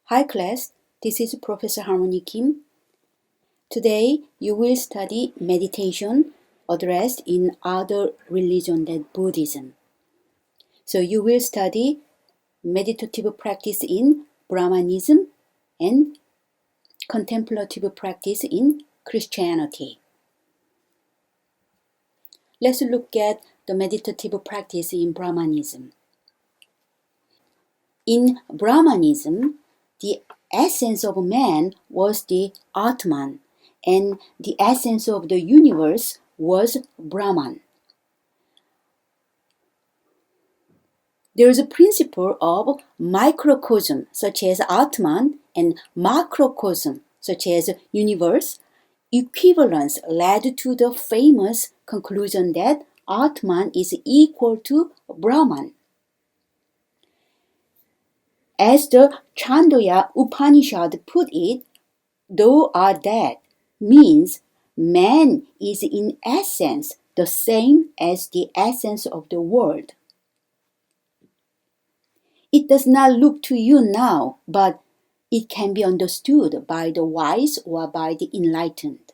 Hi class, this is Professor Harmony Kim. Today you will study meditation addressed in other religion than Buddhism. So you will study meditative practice in Brahmanism and contemplative practice in Christianity. Let's look at the meditative practice in Brahmanism. In Brahmanism, the essence of man was the Atman, and the essence of the universe was Brahman. There is a principle of microcosm, such as Atman, and macrocosm, such as universe. Equivalence led to the famous conclusion that Atman is equal to Brahman. As the Chandogya Upanishad put it, thou art dead means man is in essence the same as the essence of the world. It does not look to you now, but it can be understood by the wise or by the enlightened.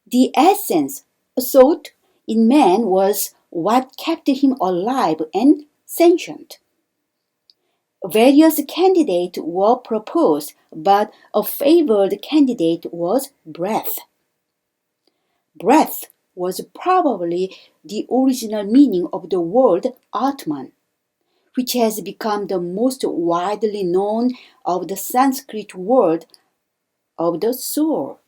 The essence sought in man was what kept him alive and sentient. Various candidates were proposed, but a favored candidate was breath. Breath was probably the original meaning of the word Atman, which has become the most widely known of the Sanskrit word of the soul.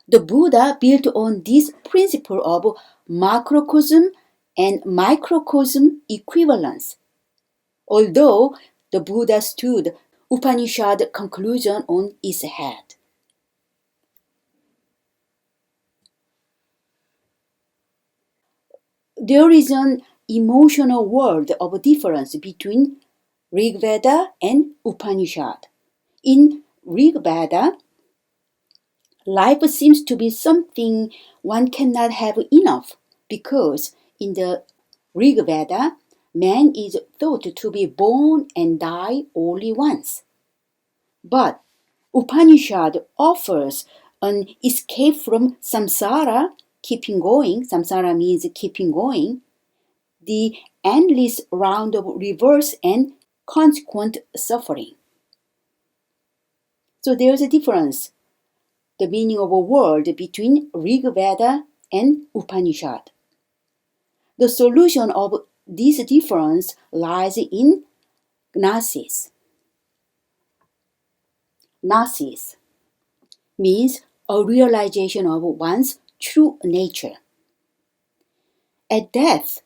The Buddha built on this principle of macrocosm and microcosm equivalence. Although the Buddha stood Upanishad conclusion on its head. There is an emotional world of difference between Rig Veda and Upanishad. In Rig Veda, life seems to be something one cannot have enough because in the Rig Veda, man is thought to be born and die only once. But Upanishad offers an escape from samsara, keeping going. Samsara means keeping going. The endless round of reverse and consequent suffering. So there's a difference, the meaning of a word between Rig Veda and Upanishad. The solution of this difference lies in gnosis. Gnosis means a realization of one's true nature. At death,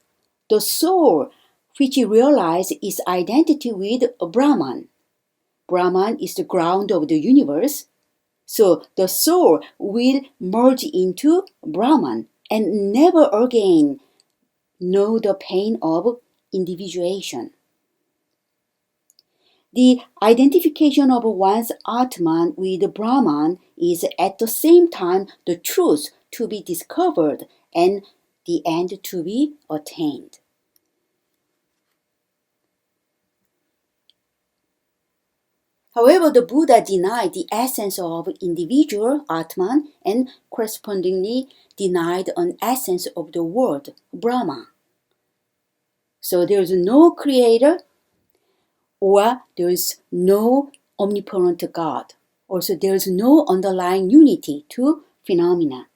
the soul which realizes its identity with Brahman. Brahman is the ground of the universe, so the soul will merge into Brahman and never again know the pain of individuation. The identification of one's Atman with Brahman is at the same time the truth to be discovered and the end to be attained. However, the Buddha denied the essence of individual Atman and correspondingly denied an essence of the world, Brahma. So there is no creator or there is no omnipotent God. Also, there is no underlying unity to phenomena.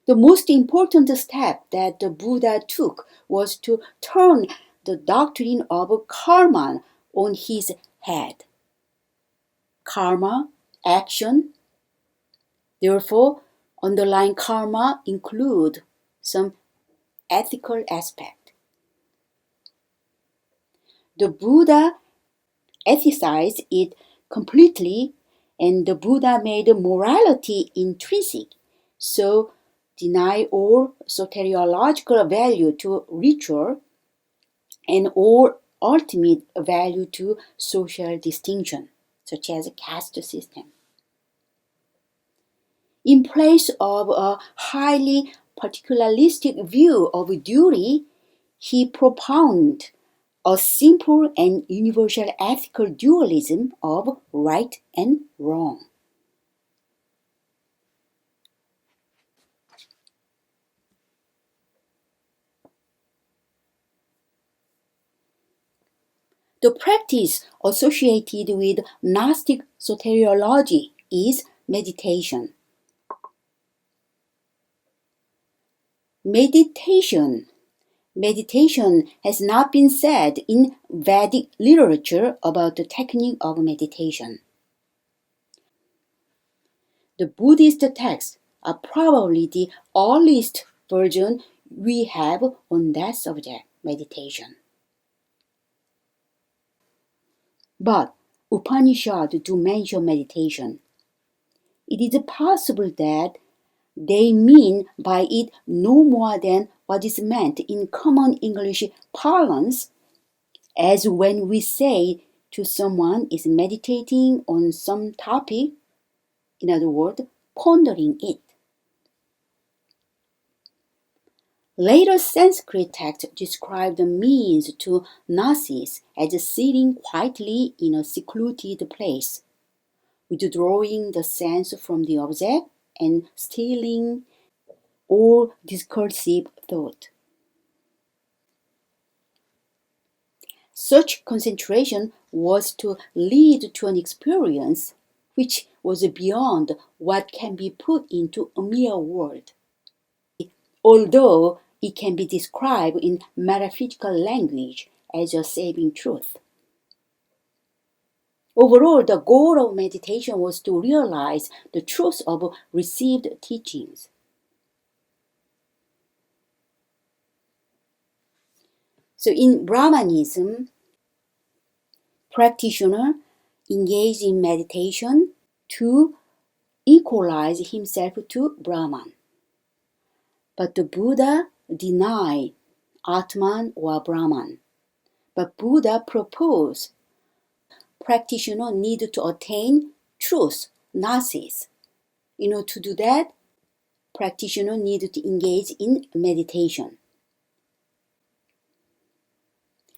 The most important step that the Buddha took was to turn the doctrine of karma on his head. Karma, action. Therefore, underlying karma include some ethical aspect. The Buddha ethicized it completely, and the Buddha made morality intrinsic, so deny all soteriological value to ritual and all ultimate value to social distinction, such as a caste system. In place of a highly particularistic view of duty, he propounded a simple and universal ethical dualism of right and wrong. The practice associated with Gnostic soteriology is meditation. Meditation has not been said in Vedic literature about the technique of meditation. The Buddhist texts are probably the earliest version we have on that subject, meditation. But Upanishads do mention meditation. It is possible that they mean by it no more than what is meant in common English parlance, as when we say to someone is meditating on some topic, in other words, pondering it. Later Sanskrit texts describe the means to gnosis as sitting quietly in a secluded place, withdrawing the sense from the object and stilling all discursive thought. Such concentration was to lead to an experience which was beyond what can be put into a mere word. Although it can be described in metaphysical language as a saving truth. Overall, the goal of meditation was to realize the truth of received teachings. So in Brahmanism, practitioner engaged in meditation to equalize himself to Brahman. But the Buddha denied Atman or Brahman. But Buddha proposed practitioner need to attain truth, gnosis. To do that, practitioner need to engage in meditation.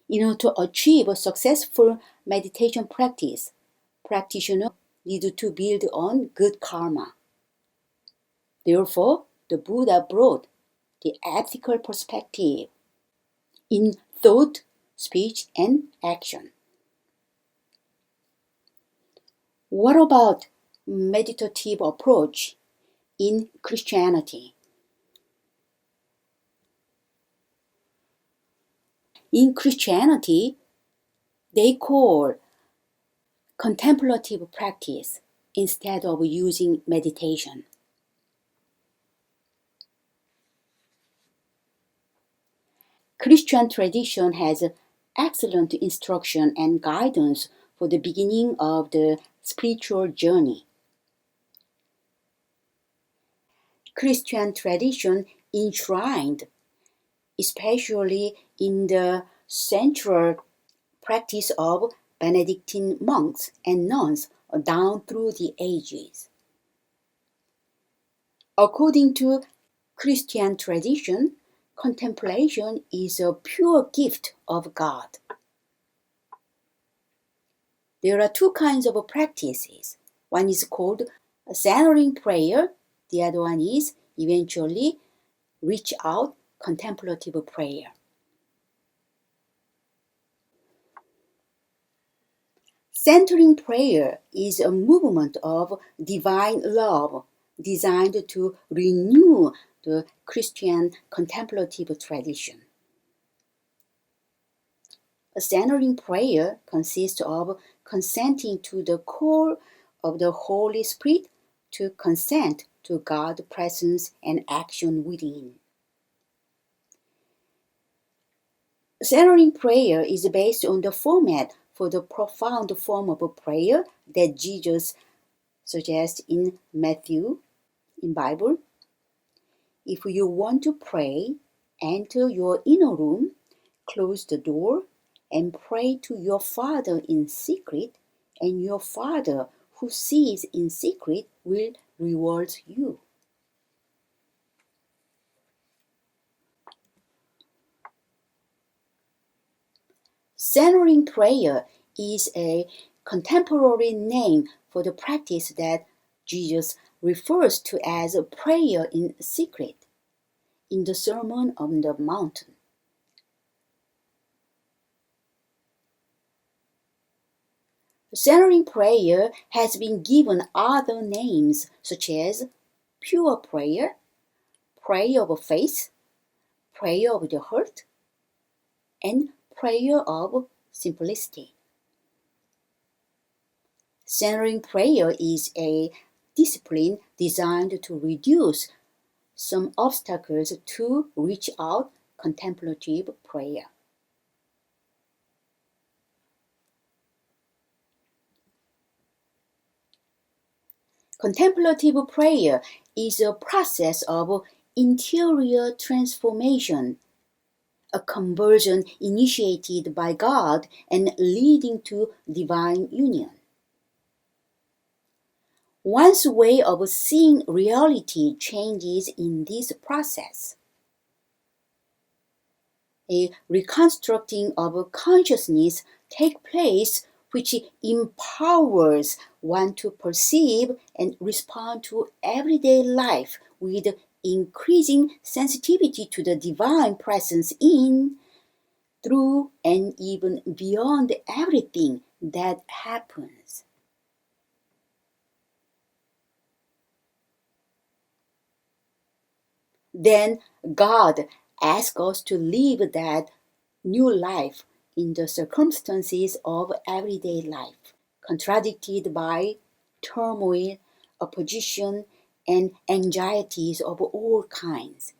To achieve a successful meditation practice, practitioner need to build on good karma. Therefore, the Buddha brought the ethical perspective in thought, speech, and action. What about meditative approach in Christianity? In Christianity, they call contemplative practice instead of using meditation. Christian tradition has excellent instruction and guidance for the beginning of the spiritual journey. Christian tradition enshrined, especially in the central practice of Benedictine monks and nuns down through the ages. According to Christian tradition, contemplation is a pure gift of God. There are two kinds of practices. One is called centering prayer. The other one is eventually reach out contemplative prayer. Centering prayer is a movement of divine love designed to renew the Christian contemplative tradition. A centering prayer consists of consenting to the call of the Holy Spirit to consent to God's presence and action within. Centering prayer is based on the format for the profound form of prayer that Jesus suggests in Matthew, in Bible. If you want to pray, enter your inner room, close the door, and pray to your Father in secret, and your Father who sees in secret will reward you. Centering prayer is a contemporary name for the practice that Jesus refers to as prayer in secret in the Sermon on the Mount. Centering prayer has been given other names such as pure prayer, prayer of faith, prayer of the heart, and prayer of simplicity. Centering prayer is a discipline designed to reduce some obstacles to reach out contemplative prayer. Contemplative prayer is a process of interior transformation, a conversion initiated by God and leading to divine union. One's way of seeing reality changes in this process. A reconstructing of consciousness takes place which empowers one to perceive and respond to everyday life with increasing sensitivity to the divine presence in, through, and even beyond everything that happens. Then God asks us to live that new life in the circumstances of everyday life, contradicted by turmoil, opposition, and anxieties of all kinds.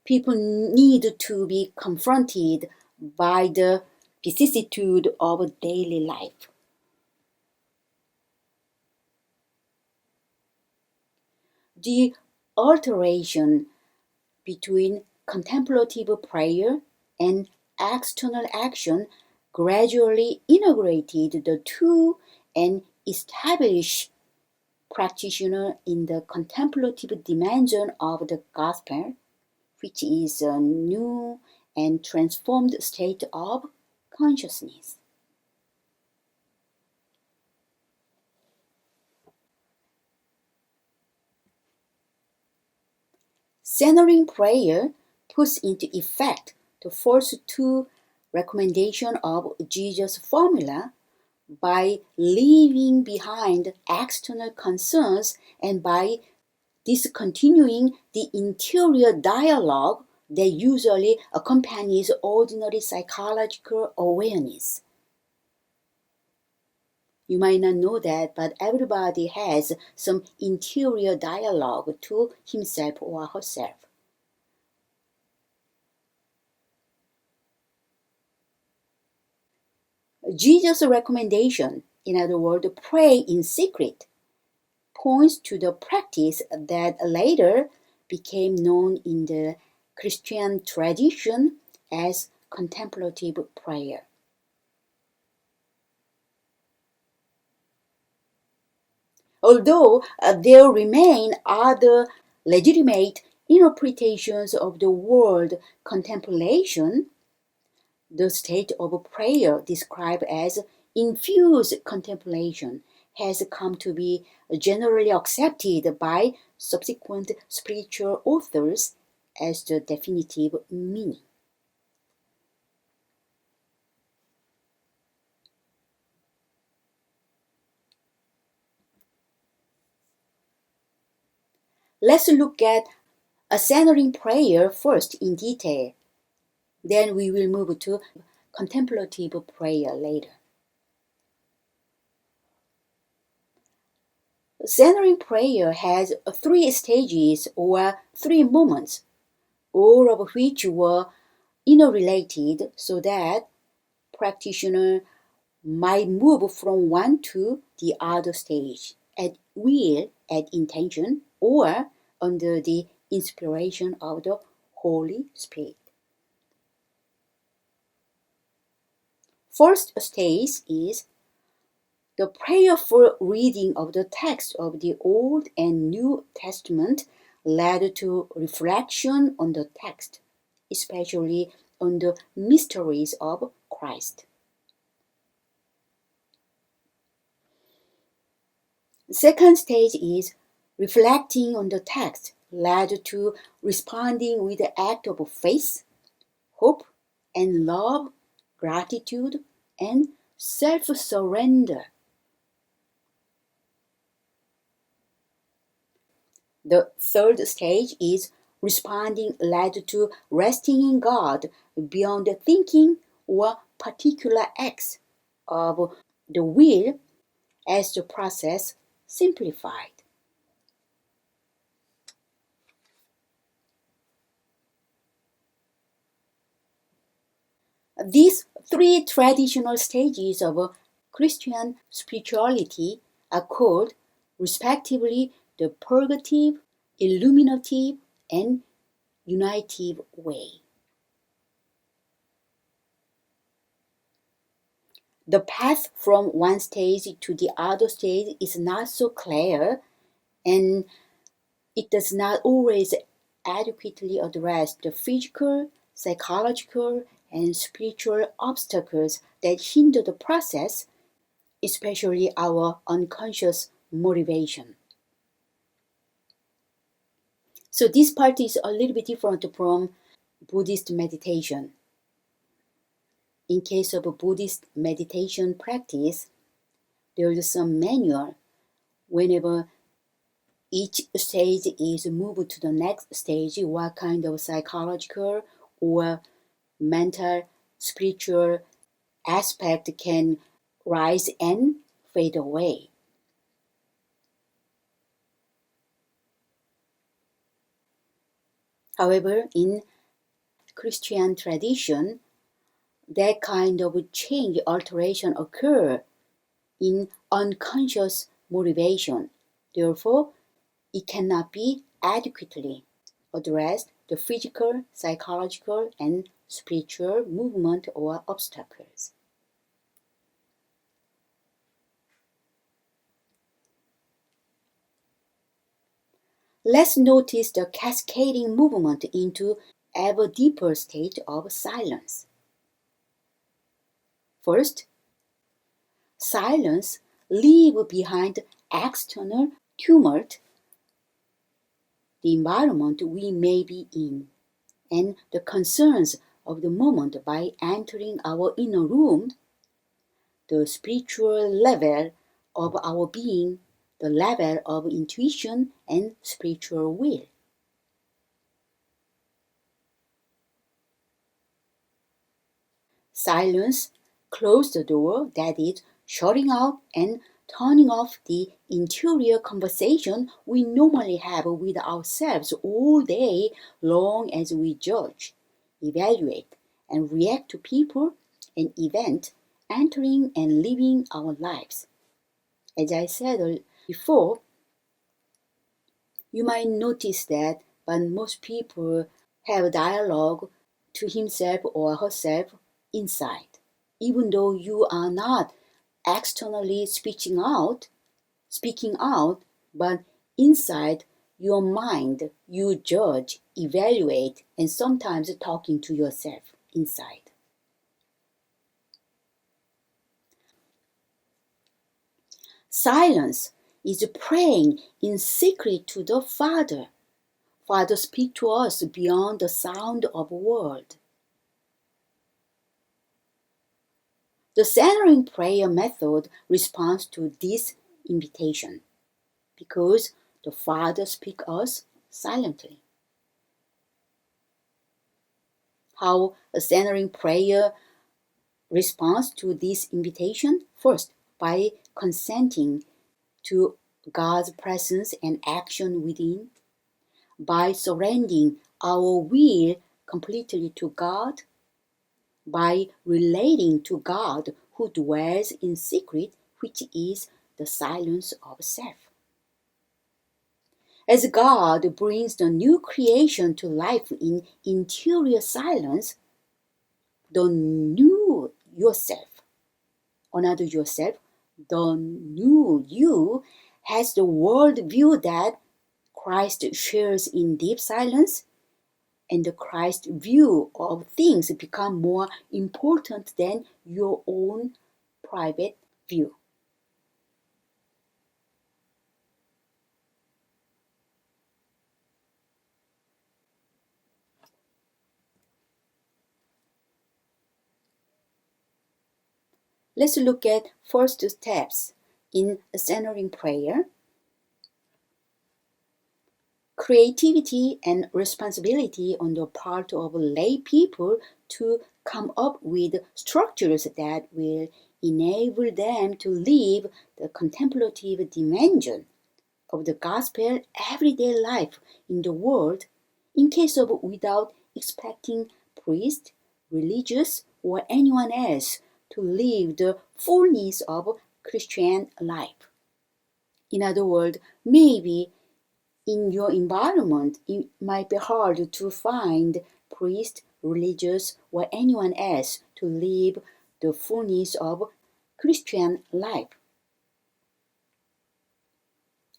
People need to be confronted by the vicissitude of daily life. The alteration between contemplative prayer and external action gradually integrated the two and established practitioner in the contemplative dimension of the gospel, which is a new and transformed state of consciousness. Centering prayer puts into effect the first two recommendations of Jesus' formula by leaving behind external concerns and by discontinuing the interior dialogue that usually accompanies ordinary psychological awareness. You might not know that, but everybody has some interior dialogue to himself or herself. Jesus' recommendation, in other words, pray in secret, points to the practice that later became known in the Christian tradition as contemplative prayer. Although there remain other legitimate interpretations of the word contemplation, the state of prayer described as infused contemplation has come to be generally accepted by subsequent spiritual authors as the definitive meaning. Let's look at a centering prayer first in detail. Then we will move to contemplative prayer later. Centering prayer has three stages or three moments, all of which were interrelated so that practitioner might move from one to the other stage at will, at intention, or under the inspiration of the Holy Spirit. First stage is the prayerful reading of the text of the Old and New Testament led to reflection on the text, especially on the mysteries of Christ. The second stage is reflecting on the text, led to responding with the act of faith, hope, and love, gratitude, and self-surrender. The third stage is responding led to resting in God beyond thinking or particular acts of the will as the process simplified. These three traditional stages of Christian spirituality are called, respectively, the purgative, illuminative, and unitive way. The path from one stage to the other stage is not so clear, and it does not always adequately address the physical, psychological, and spiritual obstacles that hinder the process, especially our unconscious motivation. So this part is a little bit different from Buddhist meditation. In case of a Buddhist meditation practice, there is some manual whenever each stage is moved to the next stage, what kind of psychological or mental, spiritual aspect can rise and fade away. However, in Christian tradition, that kind of change, alteration occur in unconscious motivation. Therefore, it cannot be adequately addressed the physical, psychological, and spiritual movement or obstacles. Let's notice the cascading movement into ever deeper state of silence. First, silence leaves behind external tumult, the environment we may be in, and the concerns of the moment by entering our inner room, the spiritual level of our being, the level of intuition and spiritual will. Silence closes the door, that is, shutting out and turning off the interior conversation we normally have with ourselves all day long as we judge, evaluate, and react to people and events entering and living our lives. As I said before, you might notice that, but most people have dialogue to himself or herself inside. Even though you are not externally speaking out, but inside your mind, you judge, evaluate, and sometimes talking to yourself inside. Silence is praying in secret to the Father. Father, speak to us beyond the sound of word. The centering prayer method responds to this invitation because the Father speaks us silently. How a centering prayer responds to this invitation? First, by consenting to God's presence and action within, by surrendering our will completely to God, by relating to God who dwells in secret, which is the silence of self. As God brings the new creation to life in interior silence, the new yourself, another yourself, the new you has the world view that Christ shares in deep silence, and Christ's view of things become more important than your own private view. Let's look at first steps in centering prayer. Creativity and responsibility on the part of lay people to come up with structures that will enable them to live the contemplative dimension of the gospel everyday life in the world, in case of without expecting priests, religious, or anyone else to live the fullness of Christian life. In other words, maybe in your environment, it might be hard to find priest, religious, or anyone else to live the fullness of Christian life.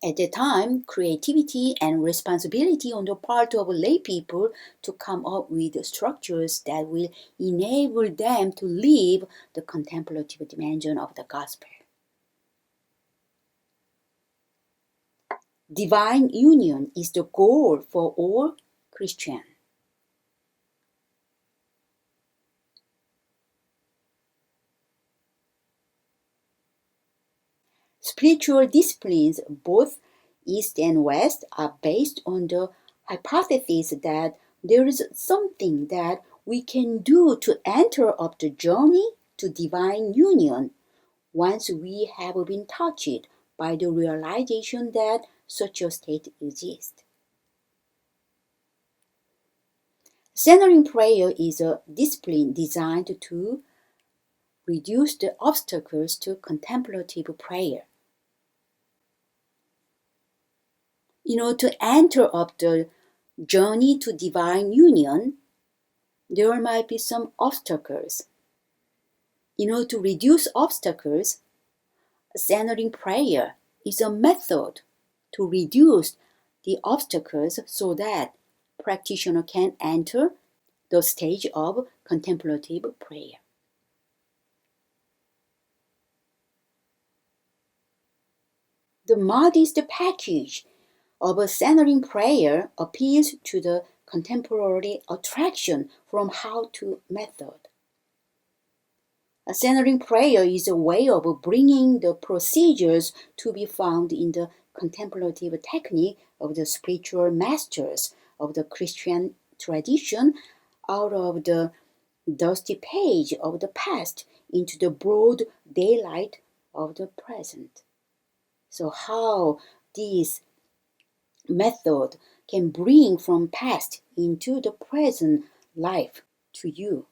At the time, creativity and responsibility on the part of lay people to come up with structures that will enable them to live the contemplative dimension of the gospel. Divine union is the goal for all Christians. Spiritual disciplines, both East and West, are based on the hypothesis that there is something that we can do to enter up the journey to divine union once we have been touched by the realization that such a state exists. Centering prayer is a discipline designed to reduce the obstacles to contemplative prayer. To enter up the journey to divine union, there might be some obstacles. To reduce obstacles, centering prayer is a method to reduce the obstacles so that practitioner can enter the stage of contemplative prayer. The modest package of a centering prayer appeals to the contemporary attraction from how-to method. A centering prayer is a way of bringing the procedures to be found in the contemplative technique of the spiritual masters of the Christian tradition out of the dusty page of the past into the broad daylight of the present. So how this method can bring from past into the present life to you.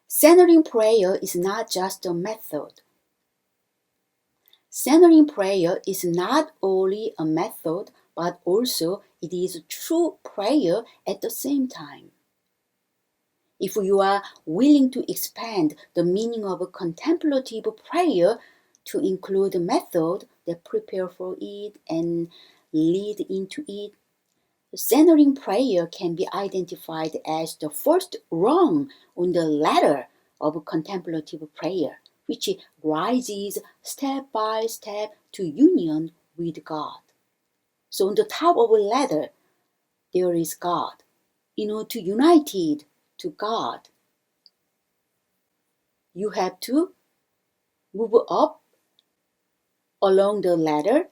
Centering prayer is not just a method. Centering prayer is not only a method, but also it is true prayer at the same time. If you are willing to expand the meaning of a contemplative prayer to include a method that prepare for it and lead into it, the centering prayer can be identified as the first rung on the ladder of contemplative prayer, which rises step by step to union with God. So on the top of a ladder, there is God. To unite it to God, you have to move up along the ladder.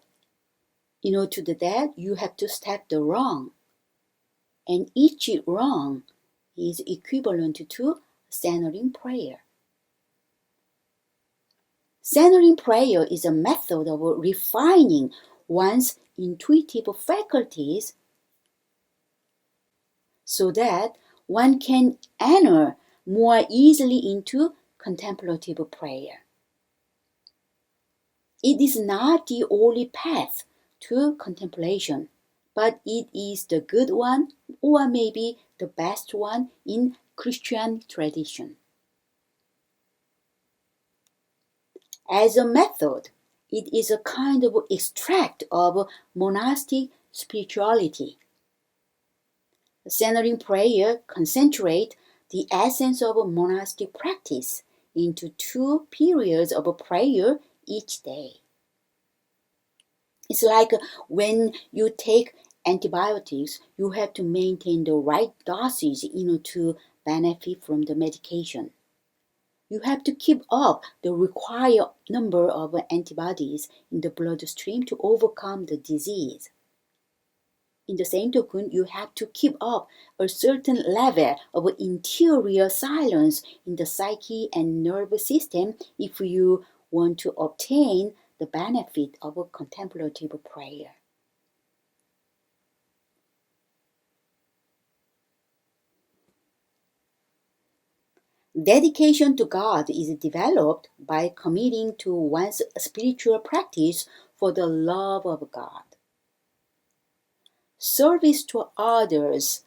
To that, you have to step the rung. And each rung is equivalent to centering prayer. Centering prayer is a method of refining one's intuitive faculties so that one can enter more easily into contemplative prayer. It is not the only path to contemplation, but it is the good one, or maybe the best one in Christian tradition. As a method, it is a kind of extract of monastic spirituality. Centering prayer concentrates the essence of monastic practice into 2 periods of prayer each day. It's like when you take antibiotics, you have to maintain the right dosage in order to benefit from the medication. You have to keep up the required number of antibodies in the bloodstream to overcome the disease. In the same token, you have to keep up a certain level of interior silence in the psyche and nervous system if you want to obtain the benefit of a contemplative prayer. Dedication to God is developed by committing to one's spiritual practice for the love of God. Service to others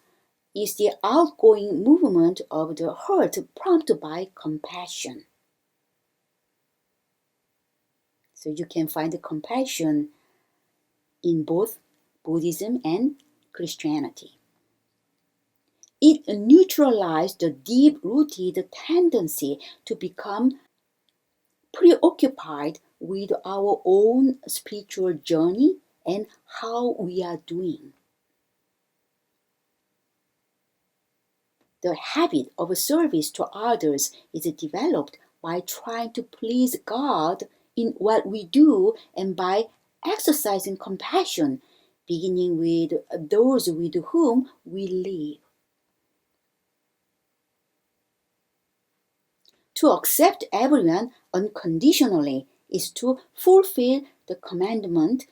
is the outgoing movement of the heart prompted by compassion. So you can find compassion in both Buddhism and Christianity. It neutralizes the deep-rooted tendency to become preoccupied with our own spiritual journey and how we are doing. The habit of service to others is developed by trying to please God in what we do and by exercising compassion, beginning with those with whom we live. To accept everyone unconditionally is to fulfill the commandment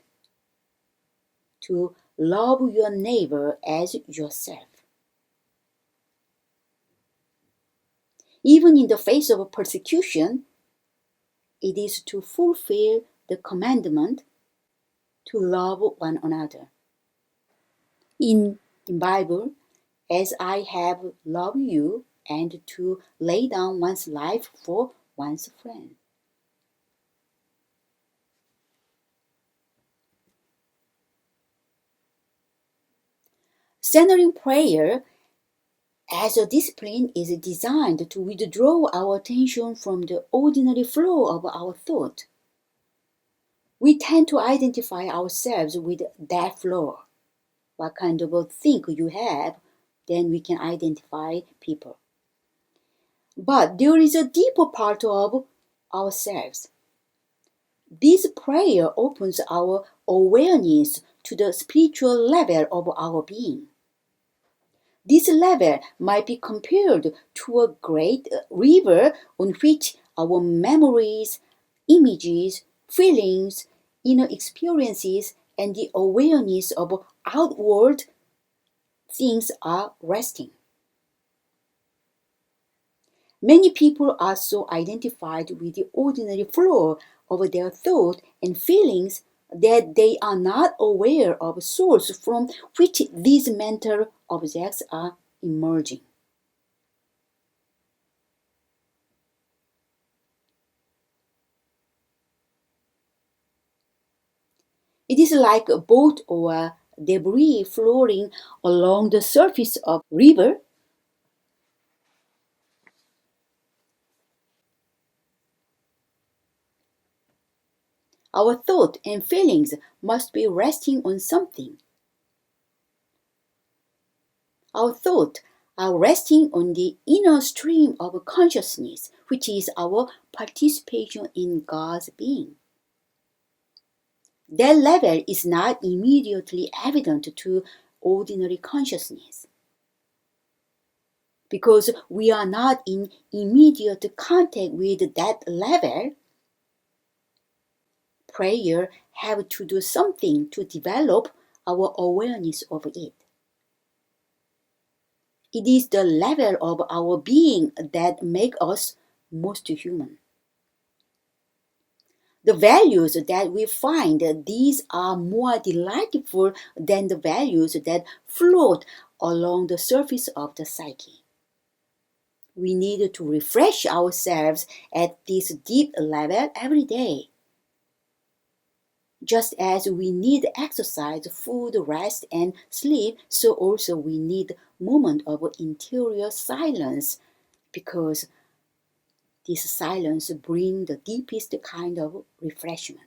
to love your neighbor as yourself. Even in the face of persecution, it is to fulfill the commandment to love one another. In the Bible, as I have loved you, and to lay down one's life for one's friend. Centering prayer as a discipline is designed to withdraw our attention from the ordinary flow of our thought. We tend to identify ourselves with that flow. What kind of a think you have, then we can identify people. But there is a deeper part of ourselves. This prayer opens our awareness to the spiritual level of our being. This level might be compared to a great river on which our memories, images, feelings, inner experiences, and the awareness of outward things are resting. Many people are so identified with the ordinary flow of their thought and feelings that they are not aware of the source from which these mental objects are emerging. It is like a boat or debris floating along the surface of a river. Our thought and feelings must be resting on something. Our thoughts are resting on the inner stream of consciousness, which is our participation in God's being. That level is not immediately evident to ordinary consciousness, because we are not in immediate contact with that level. Prayer have to do something to develop our awareness of it. It is the level of our being that makes us most human. The values that we find, these are more delightful than the values that float along the surface of the psyche. We need to refresh ourselves at this deep level every day. Just as we need exercise, food, rest, and sleep, so also we need moment of interior silence, because this silence brings the deepest kind of refreshment.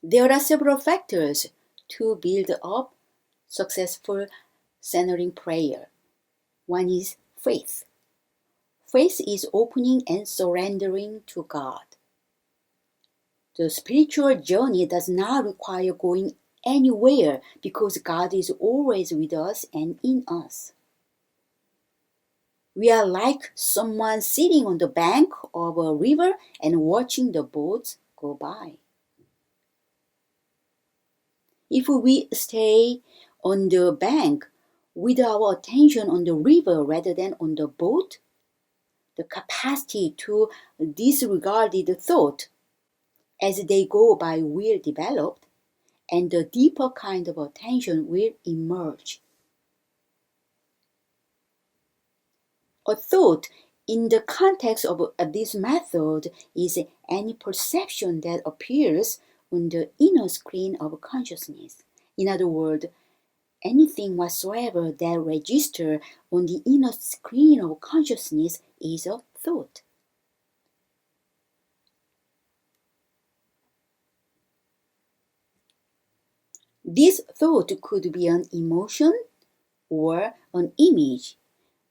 There are several factors to build up successful centering prayer. One is faith. Faith is opening and surrendering to God. The spiritual journey does not require going anywhere because God is always with us and in us. We are like someone sitting on the bank of a river and watching the boats go by. If we stay on the bank with our attention on the river rather than on the boat, the capacity to disregard the thought as they go by will develop, and the deeper kind of attention will emerge. A thought in the context of this method is any perception that appears on the inner screen of consciousness. In other words, anything whatsoever that registers on the inner screen of consciousness is a thought. This thought could be an emotion, or an image,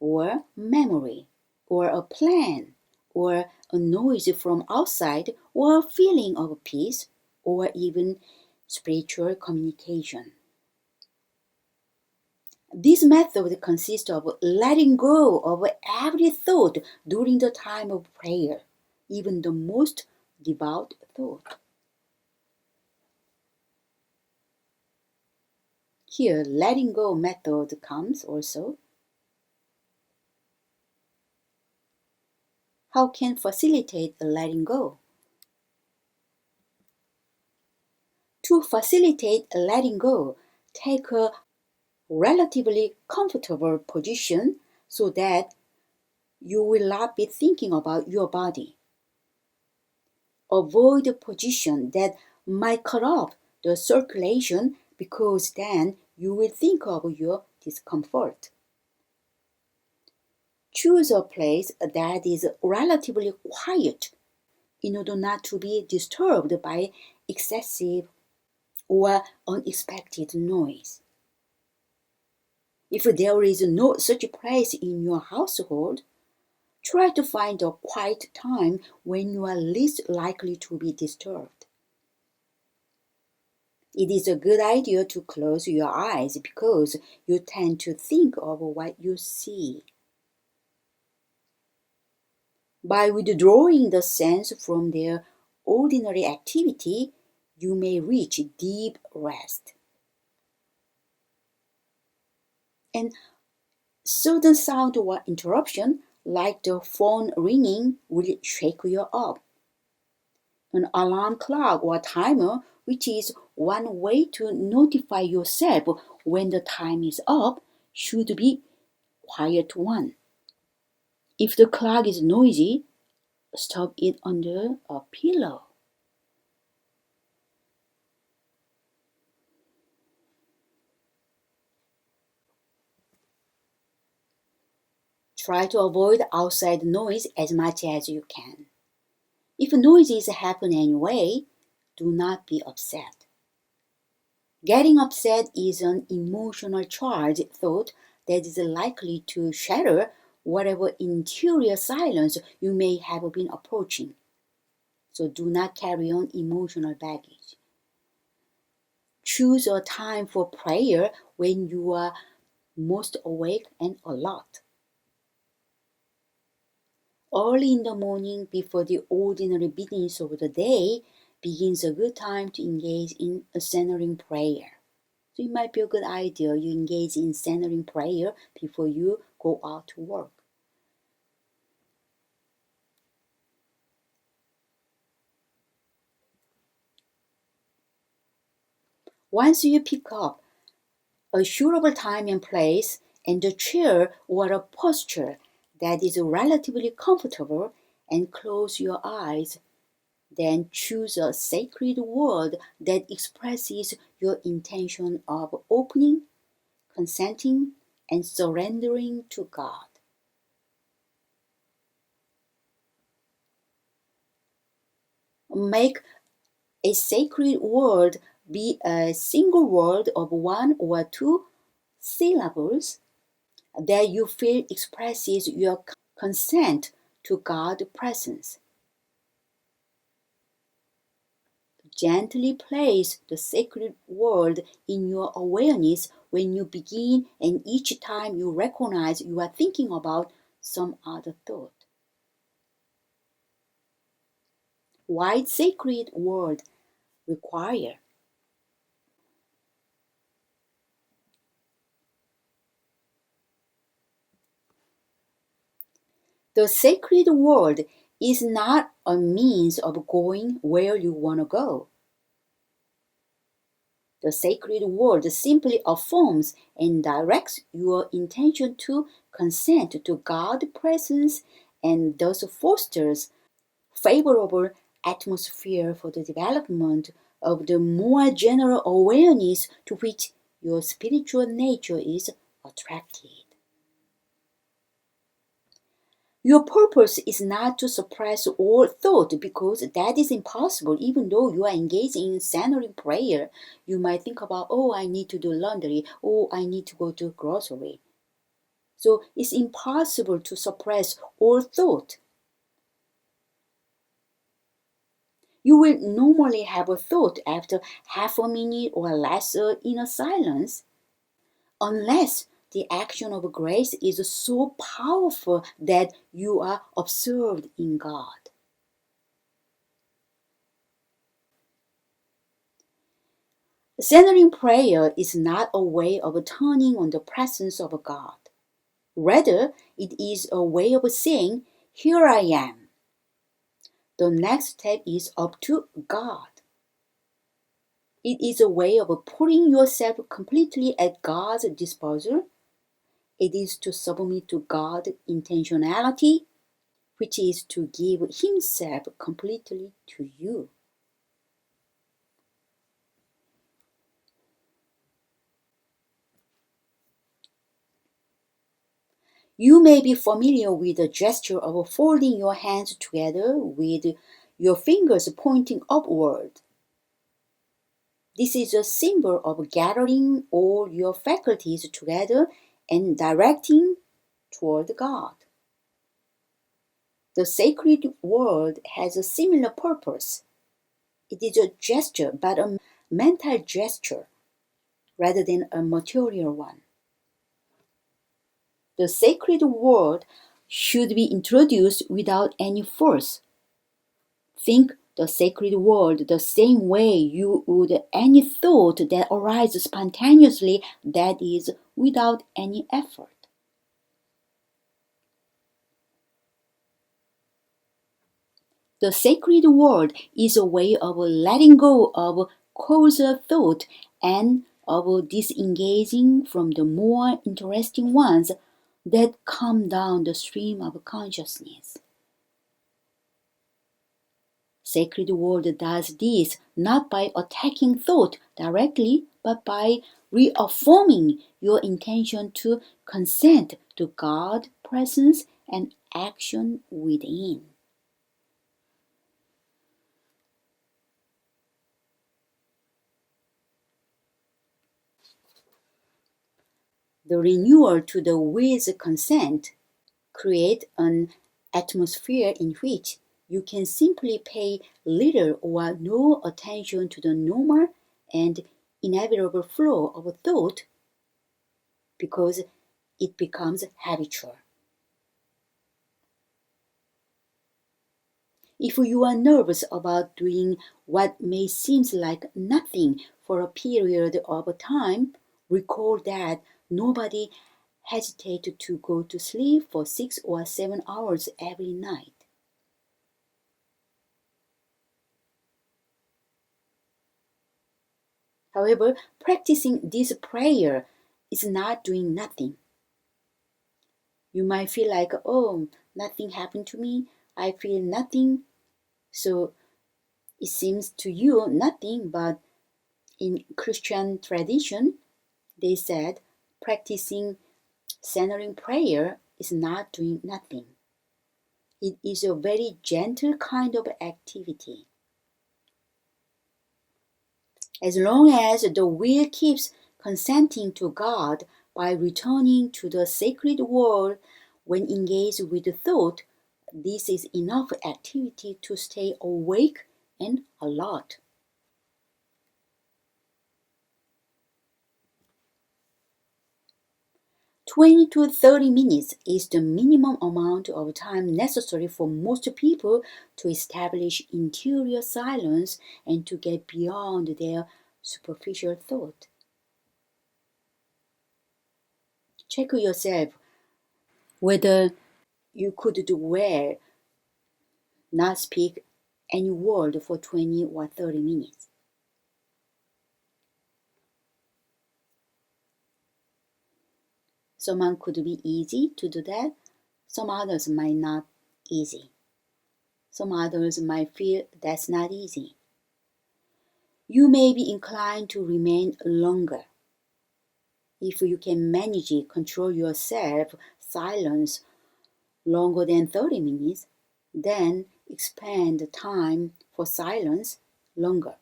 or memory, or a plan, or a noise from outside, or a feeling of peace, or even spiritual communication. This method consists of letting go of every thought during the time of prayer, even the most devout thought. Here, letting go method comes also. How can facilitate letting go? To facilitate letting go, take a relatively comfortable position so that you will not be thinking about your body. Avoid a position that might cut off the circulation, because then you will think of your discomfort. Choose a place that is relatively quiet in order not to be disturbed by excessive or unexpected noise. If there is no such place in your household, try to find a quiet time when you are least likely to be disturbed. It is a good idea to close your eyes because you tend to think of what you see. By withdrawing the sense from their ordinary activity, you may reach deep rest. And sudden sound or interruption, like the phone ringing, will shake you up. An alarm clock or timer, which is one way to notify yourself when the time is up, should be quiet one. If the clock is noisy, stuff it under a pillow. Try to avoid outside noise as much as you can. If noises happen anyway, do not be upset. Getting upset is an emotional charged thought that is likely to shatter whatever interior silence you may have been approaching. So do not carry on emotional baggage. Choose a time for prayer when you are most awake and alert. Early in the morning, before the ordinary business of the day, begins a good time to engage in a centering prayer. So it might be a good idea you engage in centering prayer before you go out to work. Once you pick up a suitable time and place and a chair or a posture that is relatively comfortable and close your eyes, then choose a sacred word that expresses your intention of opening, consenting, and surrendering to God. Make a sacred word be a single word of one or two syllables that you feel expresses your consent to God's presence. Gently place the sacred word in your awareness when you begin and each time you recognize you are thinking about some other thought. Why sacred word require? The sacred word is not a means of going where you want to go. The sacred word simply affirms and directs your intention to consent to God's presence and thus fosters favorable atmosphere for the development of the more general awareness to which your spiritual nature is attracted. Your purpose is not to suppress all thought because that is impossible. Even though you are engaging in centering prayer, you might think about, oh, I need to do laundry, oh, I need to go to grocery. So it's impossible to suppress all thought. You will normally have a thought after half a minute or less in a silence, unless the action of grace is so powerful that you are absorbed in God. Centering prayer is not a way of turning on the presence of God. Rather, it is a way of saying, here I am. The next step is up to God. It is a way of putting yourself completely at God's disposal. It is to submit to God's intentionality, which is to give Himself completely to you. You may be familiar with the gesture of folding your hands together with your fingers pointing upward. This is a symbol of gathering all your faculties together and directing toward God. The sacred word has a similar purpose. It is a gesture, but a mental gesture rather than a material one. The sacred word should be introduced without any force. Think the sacred word the same way you would any thought that arises spontaneously, that is, without any effort. The sacred word is a way of letting go of causal thought and of disengaging from the more interesting ones that come down the stream of consciousness. Sacred word does this not by attacking thought directly, but by reaffirming your intention to consent to God's presence and action within. The renewal to the with consent create an atmosphere in which you can simply pay little or no attention to the normal and inevitable flow of thought because it becomes habitual. If you are nervous about doing what may seem like nothing for a period of time, recall that nobody hesitates to go to sleep for 6 or 7 hours every night. However, practicing this prayer is not doing nothing. You might feel like, oh, nothing happened to me. I feel nothing. So it seems to you nothing, but in Christian tradition, they said practicing centering prayer is not doing nothing. It is a very gentle kind of activity. As long as the will keeps consenting to God by returning to the sacred world when engaged with thought, this is enough activity to stay awake and alert. 20 to 30 minutes is the minimum amount of time necessary for most people to establish interior silence and to get beyond their superficial thought. Check yourself whether you could do well not speak any word for 20 or 30 minutes. Someone could be easy to do that. Some others might not easy. Some others might feel that's not easy. You may be inclined to remain longer. If you can manage it, control yourself, silence longer than 30 minutes, then expand the time for silence longer.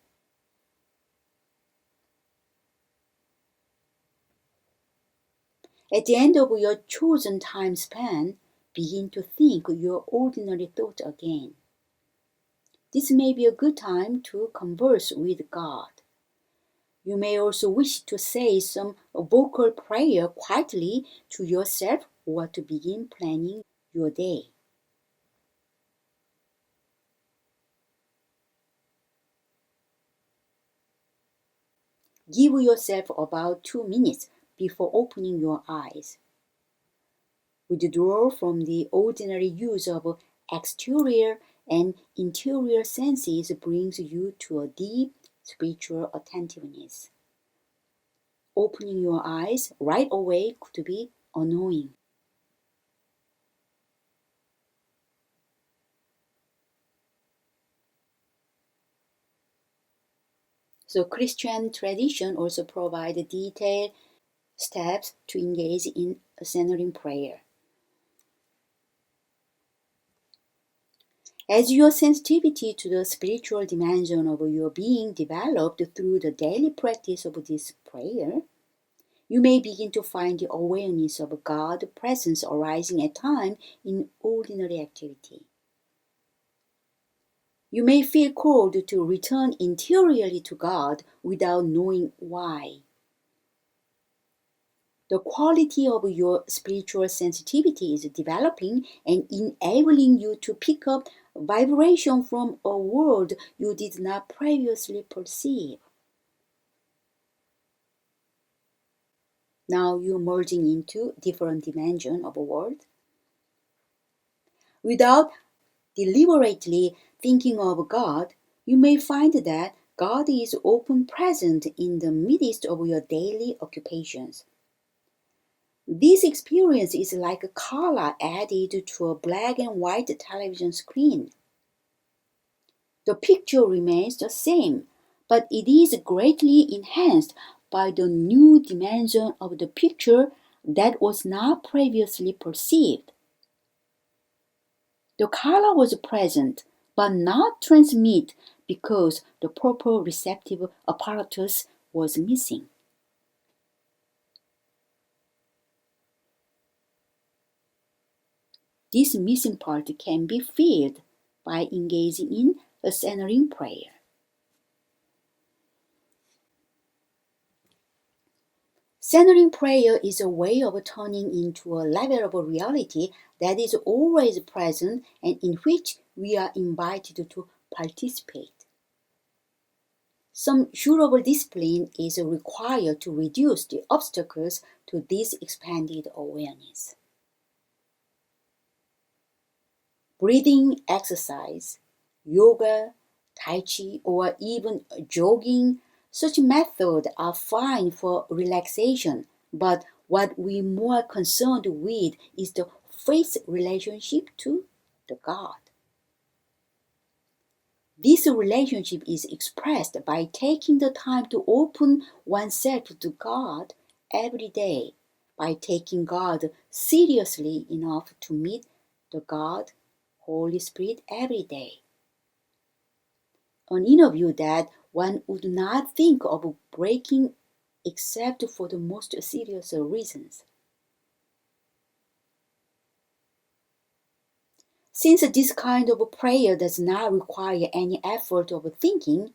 At the end of your chosen time span, begin to think your ordinary thought again. This may be a good time to converse with God. You may also wish to say some vocal prayer quietly to yourself or to begin planning your day. Give yourself about 2 minutes before opening your eyes. Withdraw from the ordinary use of exterior and interior senses brings you to a deep spiritual attentiveness. Opening your eyes right away could be annoying. So Christian tradition also provides detailed steps to engage in centering prayer. As your sensitivity to the spiritual dimension of your being developed through the daily practice of this prayer, you may begin to find the awareness of God's presence arising at times in ordinary activity. You may feel called to return interiorly to God without knowing why. The quality of your spiritual sensitivity is developing and enabling you to pick up vibration from a world you did not previously perceive. Now you're merging into different dimensions of a world. Without deliberately thinking of God, you may find that God is often present in the midst of your daily occupations. This experience is like a color added to a black and white television screen. The picture remains the same, but it is greatly enhanced by the new dimension of the picture that was not previously perceived. The color was present, but not transmit because the proper receptive apparatus was missing. This missing part can be filled by engaging in a centering prayer. Centering prayer is a way of turning into a level of reality that is always present and in which we are invited to participate. Some durable discipline is required to reduce the obstacles to this expanded awareness. Breathing exercise, yoga, tai chi, or even jogging Such methods are fine for relaxation, but what we're more concerned with is the faith relationship to the God. This relationship is expressed by taking the time to open oneself to God every day, by taking God seriously enough to meet the God, Holy Spirit every day. An interview that one would not think of breaking except for the most serious reasons. Since this kind of prayer does not require any effort of thinking,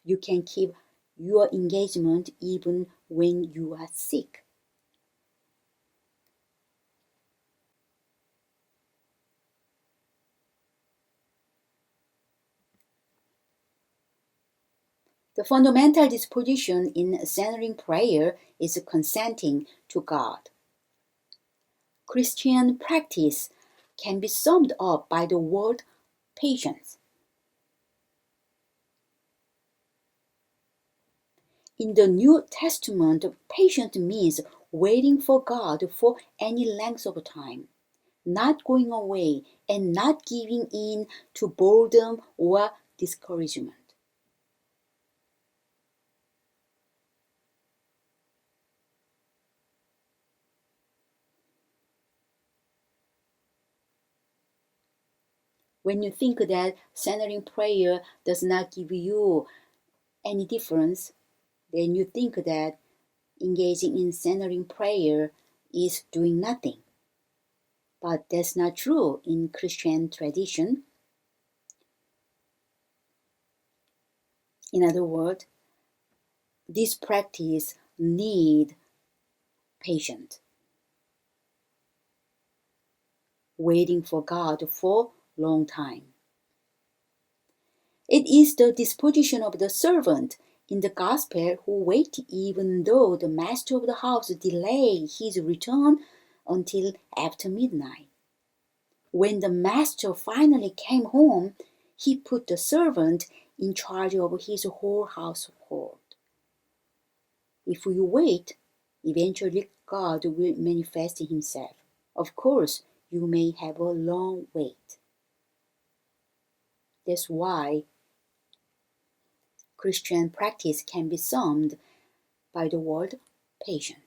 you can keep your engagement even when you are sick. The fundamental disposition in centering prayer is consenting to God. Christian practice can be summed up by the word patience. In the New Testament, patience means waiting for God for any length of time, not going away and not giving in to boredom or discouragement. When you think that centering prayer does not give you any difference, then you think that engaging in centering prayer is doing nothing. But that's not true in Christian tradition. In other words, this practice need patience, waiting for God for long time. It is the disposition of the servant in the gospel who wait even though the master of the house delay his return until after midnight. When the master finally came home, he put the servant in charge of his whole household. If you wait, eventually God will manifest himself. Of course, you may have a long wait. That's why Christian practice can be summed by the word patience.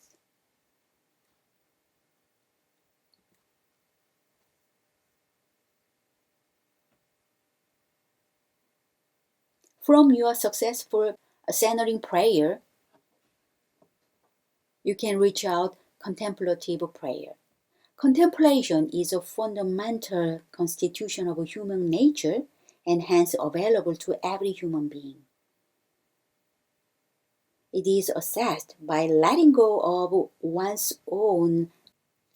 From your successful centering prayer, you can reach out contemplative prayer. Contemplation is a fundamental constitution of human nature and hence available to every human being. It is assessed by letting go of one's own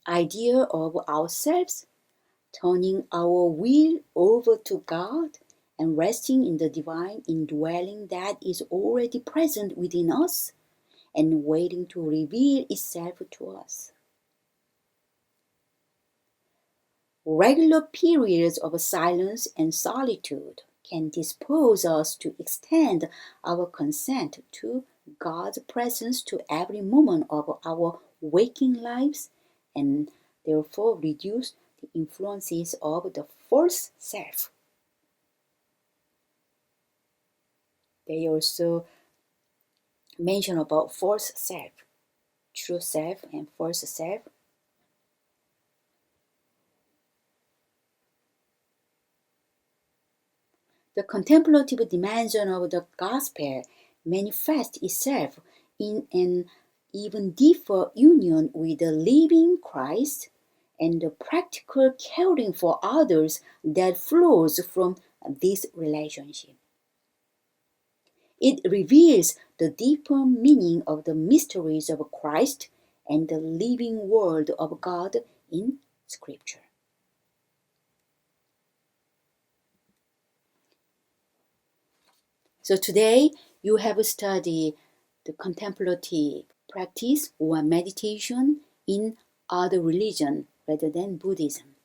idea of ourselves, turning our will over to God, and resting in the divine indwelling that is already present within us and waiting to reveal itself to us. Regular periods of silence and solitude can dispose us to extend our consent to God's presence to every moment of our waking lives and therefore reduce the influences of the false self. They also mention about false self, true self and false self. The contemplative dimension of the gospel manifests itself in an even deeper union with the living Christ and the practical caring for others that flows from this relationship. It reveals the deeper meaning of the mysteries of Christ and the living word of God in Scripture. So today you have studied the contemplative practice or meditation in other religion rather than Buddhism.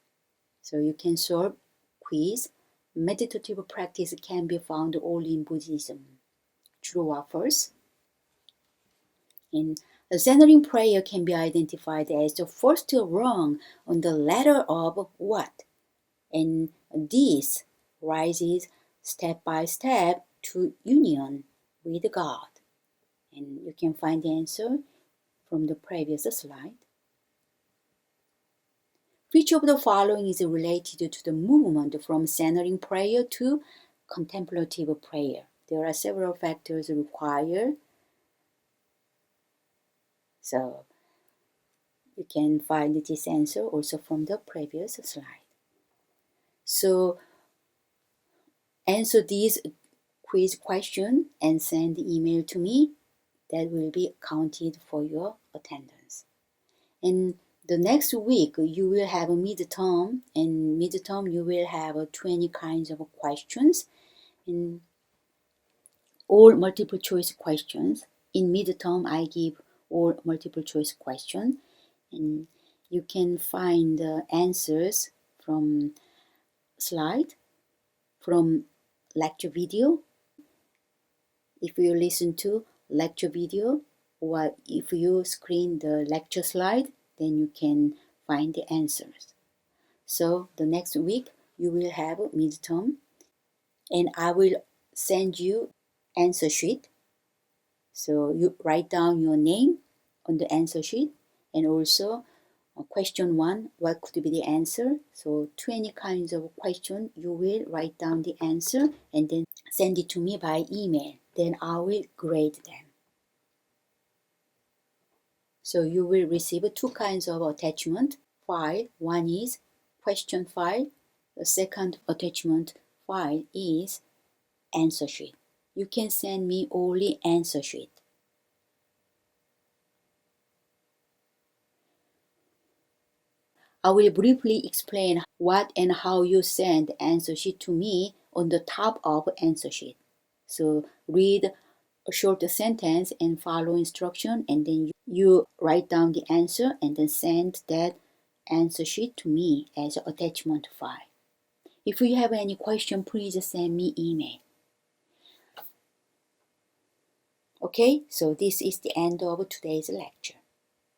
So you can solve quiz. Meditative practice can be found only in Buddhism. true or false. And the centering prayer can be identified as the first rung on the ladder of what? And this rises step by step to union with God. And you can find the answer from the previous slide. Which of the following is related to the movement from centering prayer to contemplative prayer? There are several factors required. So you can find this answer also from the previous slide. So answer these quiz question and send the email to me. That will be counted for your attendance. And the next week you will have a midterm, and midterm you will have 20 kinds of questions, and all multiple choice questions. In midterm I give all multiple choice questions, and you can find the answers from slide, from lecture video. If you listen to lecture video, or if you screen the lecture slide, then you can find the answers. So the next week you will have a midterm, and I will send you answer sheet. So you write down your name on the answer sheet, and also question 1, what could be the answer? So 20 kinds of questions, you will write down the answer and then send it to me by email. Then I will grade them. So you will receive 2 kinds of attachment file. One is question file. The second attachment file is answer sheet. You can send me only answer sheet. I will briefly explain what and how you send answer sheet to me on the top of answer sheet. So read a short sentence and follow instruction, and then you write down the answer and then send that answer sheet to me as an attachment file. If you have any question, please send me email. Okay, so this is the end of today's lecture.